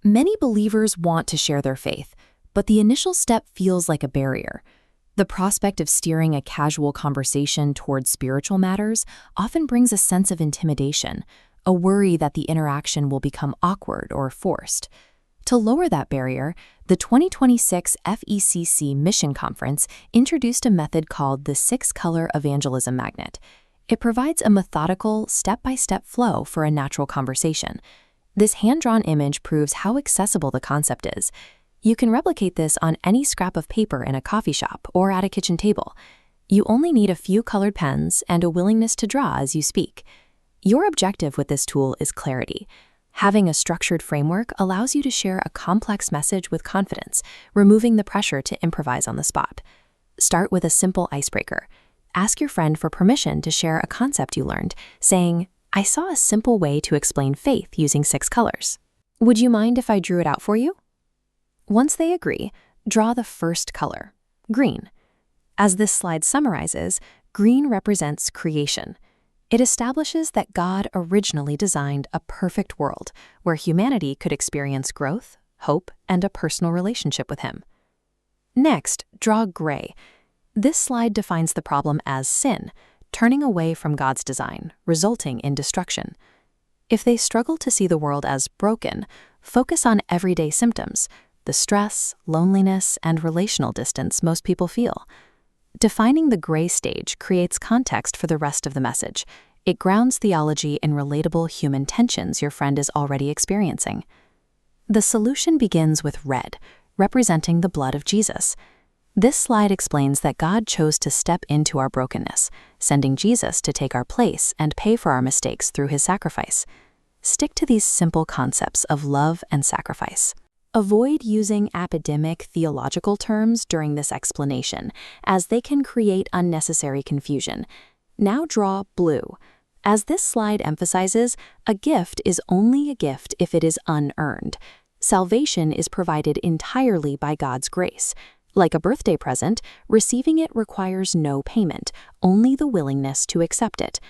Many believers want to share their faith, but the initial step feels like a barrier. The prospect of steering a casual conversation towards spiritual matters often brings a sense of intimidation, a worry that the interaction will become awkward or forced. To lower that barrier, the 2026 FECC Mission Conference introduced a method called the 6-color Evangelism Magnet. It provides a methodical, step-by-step flow for a natural conversation. This hand-drawn image proves how accessible the concept is. You can replicate this on any scrap of paper in a coffee shop or at a kitchen table. You only need a few colored pens and a willingness to draw as you speak. Your objective with this tool is clarity. Having a structured framework allows you to share a complex message with confidence, removing the pressure to improvise on the spot. Start with a simple icebreaker. Ask your friend for permission to share a concept you learned, saying, "I saw a simple way to explain faith using 6 colors. Would you mind if I drew it out for you?" Once they agree, draw the first color, green. As this slide summarizes, green represents creation. It establishes that God originally designed a perfect world where humanity could experience growth, hope, and a personal relationship with Him. Next, draw gray. This slide defines the problem as sin, turning away from God's design, resulting in destruction. If they struggle to see the world as broken, focus on everyday symptoms, the stress, loneliness, and relational distance most people feel. Defining the gray stage creates context for the rest of the message. It grounds theology in relatable human tensions your friend is already experiencing. The solution begins with red, representing the blood of Jesus. This slide explains that God chose to step into our brokenness, sending Jesus to take our place and pay for our mistakes through His sacrifice. Stick to these simple concepts of love and sacrifice. Avoid using academic theological terms during this explanation, as they can create unnecessary confusion. Now draw blue. As this slide emphasizes, a gift is only a gift if it is unearned. Salvation is provided entirely by God's grace. Like a birthday present, receiving it requires no payment, only the willingness to accept it.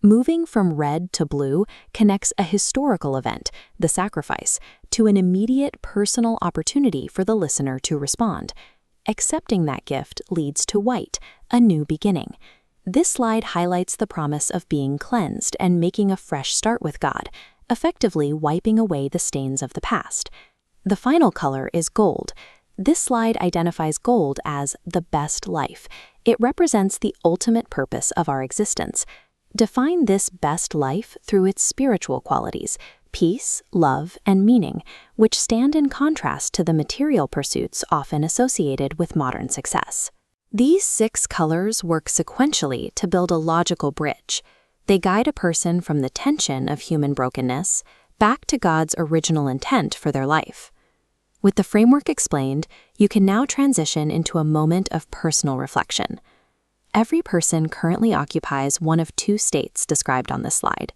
Moving from red to blue connects a historical event, the sacrifice, to an immediate personal opportunity for the listener to respond. Accepting that gift leads to white, a new beginning. This slide highlights the promise of being cleansed and making a fresh start with God, effectively wiping away the stains of the past. The final color is gold. This slide identifies gold as the best life. It represents the ultimate purpose of our existence. Define this best life through its spiritual qualities, peace, love, and meaning, which stand in contrast to the material pursuits often associated with modern success. These 6 colors work sequentially to build a logical bridge. They guide a person from the tension of human brokenness back to God's original intent for their life. With the framework explained, you can now transition into a moment of personal reflection. Every person currently occupies one of 2 states described on this slide.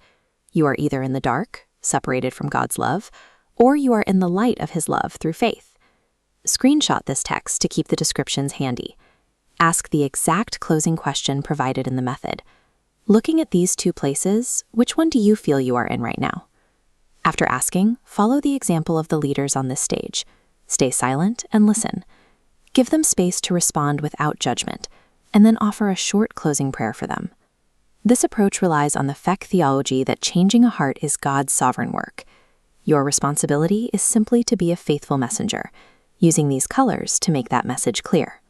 You are either in the dark, separated from God's love, or you are in the light of His love through faith. Screenshot this text to keep the descriptions handy. Ask the exact closing question provided in the method. Looking at these 2 places, which one do you feel you are in right now? After asking, follow the example of the leaders on this stage. Stay silent and listen. Give them space to respond without judgment, and then offer a short closing prayer for them. This approach relies on the FECC theology that changing a heart is God's sovereign work. Your responsibility is simply to be a faithful messenger, using these colors to make that message clear.